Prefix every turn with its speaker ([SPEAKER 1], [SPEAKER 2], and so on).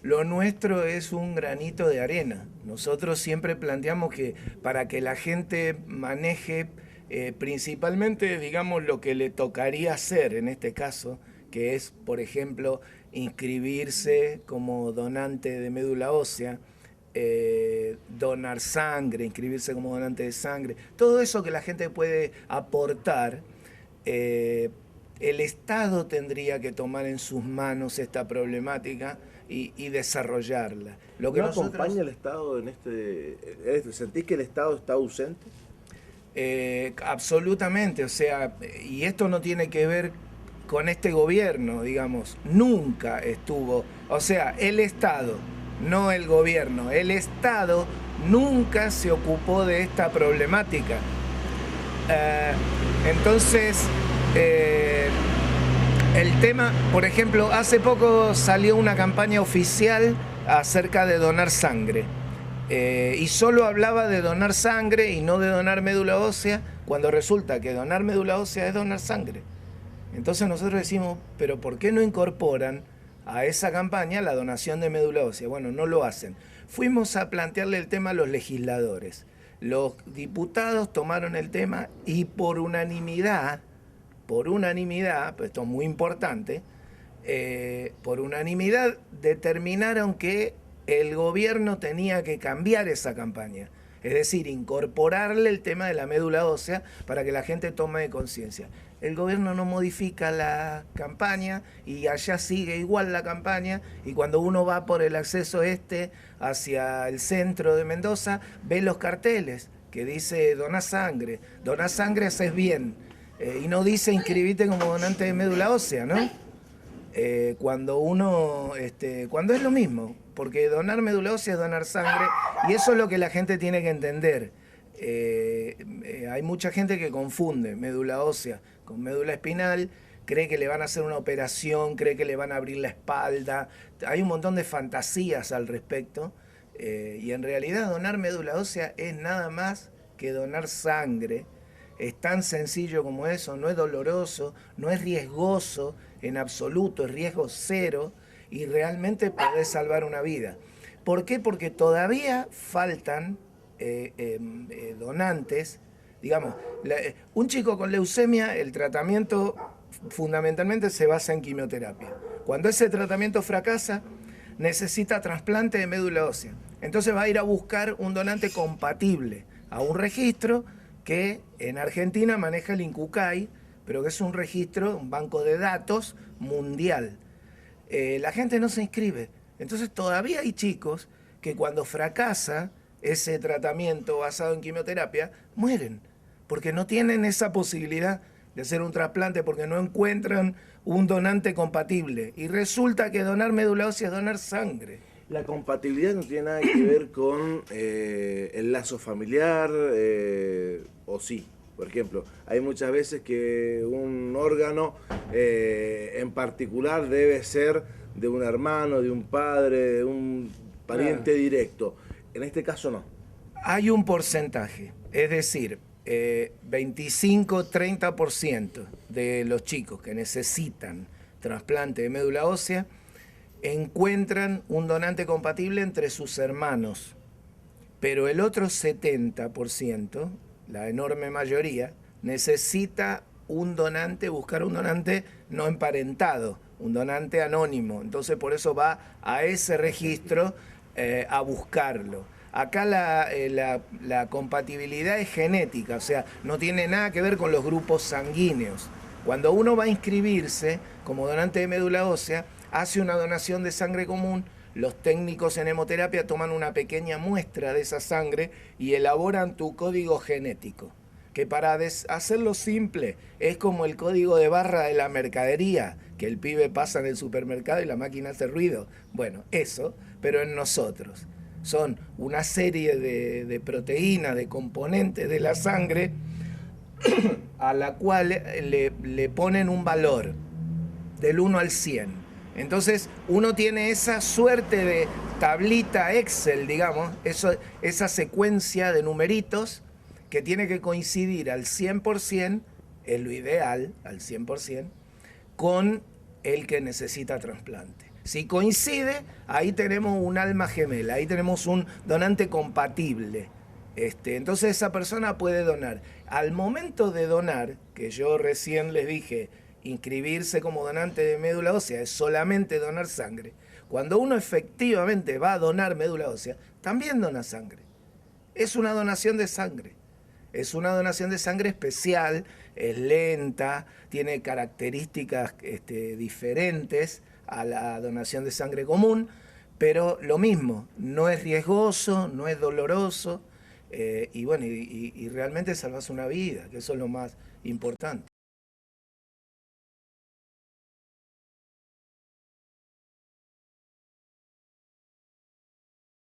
[SPEAKER 1] Lo nuestro es un granito de arena. Nosotros siempre planteamos que para que la gente maneje principalmente, digamos, lo que le tocaría hacer en este caso, que es, por ejemplo, inscribirse como donante de médula ósea, donar sangre, inscribirse como donante de sangre, todo eso que la gente puede aportar, eh, el Estado tendría que tomar en sus manos esta problemática y desarrollarla. Lo que
[SPEAKER 2] ¿No
[SPEAKER 1] nosotros
[SPEAKER 2] acompaña el Estado ¿Sentís que el Estado está ausente?
[SPEAKER 1] absolutamente, o sea, y esto no tiene que ver con este gobierno, digamos, nunca estuvo, o sea, el Estado, no el gobierno, el Estado nunca se ocupó de esta problemática. Eh, entonces, eh, el tema, por ejemplo, hace poco salió una campaña oficial acerca de donar sangre. Y solo hablaba de donar sangre y no de donar médula ósea, cuando resulta que donar médula ósea es donar sangre. Entonces nosotros decimos, pero ¿por qué no incorporan a esa campaña la donación de médula ósea? Bueno, no lo hacen. Fuimos a plantearle el tema a los legisladores. Los diputados tomaron el tema y por unanimidad, pues esto es muy importante, por unanimidad determinaron que el gobierno tenía que cambiar esa campaña. Es decir, incorporarle el tema de la médula ósea para que la gente tome conciencia. El gobierno no modifica la campaña y allá sigue igual la campaña, y cuando uno va por el acceso este hacia el centro de Mendoza, ve los carteles que dice dona sangre haces bien, y no dice inscribite como donante de médula ósea, ¿no? Cuando es lo mismo, porque donar médula ósea es donar sangre, y eso es lo que la gente tiene que entender. Hay mucha gente que confunde médula ósea con médula espinal, cree que le van a hacer una operación, cree que le van a abrir la espalda, hay un montón de fantasías al respecto, y en realidad donar médula ósea es nada más que donar sangre. Es tan sencillo como eso, no es doloroso, no es riesgoso en absoluto, es riesgo cero, y realmente podés salvar una vida. ¿Por qué? Porque todavía faltan donantes. Digamos, un chico con leucemia, el tratamiento fundamentalmente se basa en quimioterapia. Cuando ese tratamiento fracasa, necesita trasplante de médula ósea. Entonces va a ir a buscar un donante compatible a un registro que en Argentina maneja el INCUCAI, pero que es un registro, un banco de datos mundial. La gente no se inscribe. Entonces todavía hay chicos que cuando fracasa ese tratamiento basado en quimioterapia, mueren, porque no tienen esa posibilidad de hacer un trasplante, porque no encuentran un donante compatible. Y resulta que donar médula ósea es donar sangre.
[SPEAKER 2] La compatibilidad no tiene nada que ver con el lazo familiar, o sí. Por ejemplo, hay muchas veces que un órgano en particular debe ser de un hermano, de un padre, de un pariente directo. En este caso no.
[SPEAKER 1] Hay un porcentaje, es decir, 25-30% de los chicos que necesitan trasplante de médula ósea encuentran un donante compatible entre sus hermanos, pero el otro 70%, la enorme mayoría, necesita un donante, buscar un donante no emparentado, un donante anónimo. Entonces por eso va a ese registro a buscarlo. Acá la compatibilidad es genética, o sea, no tiene nada que ver con los grupos sanguíneos. Cuando uno va a inscribirse como donante de médula ósea, hace una donación de sangre común, los técnicos en hemoterapia toman una pequeña muestra de esa sangre y elaboran tu código genético, que para hacerlo simple es como el código de barra de la mercadería, que el pibe pasa en el supermercado y la máquina hace ruido. Bueno, eso, pero en nosotros. Son una serie de proteínas, de componentes de la sangre a la cual le ponen un valor del 1 al 100. Entonces uno tiene esa suerte de tablita Excel, digamos, esa secuencia de numeritos que tiene que coincidir al 100%, es lo ideal, al 100%, con el que necesita trasplante. Si coincide, ahí tenemos un alma gemela, ahí tenemos un donante compatible. Entonces esa persona puede donar. Al momento de donar, que yo recién les dije, inscribirse como donante de médula ósea es solamente donar sangre. Cuando uno efectivamente va a donar médula ósea, también dona sangre. Es una donación de sangre. Es una donación de sangre especial, es lenta, tiene características diferentes a la donación de sangre común, pero lo mismo, no es riesgoso, no es doloroso, y bueno, y realmente salvas una vida, que eso es lo más importante.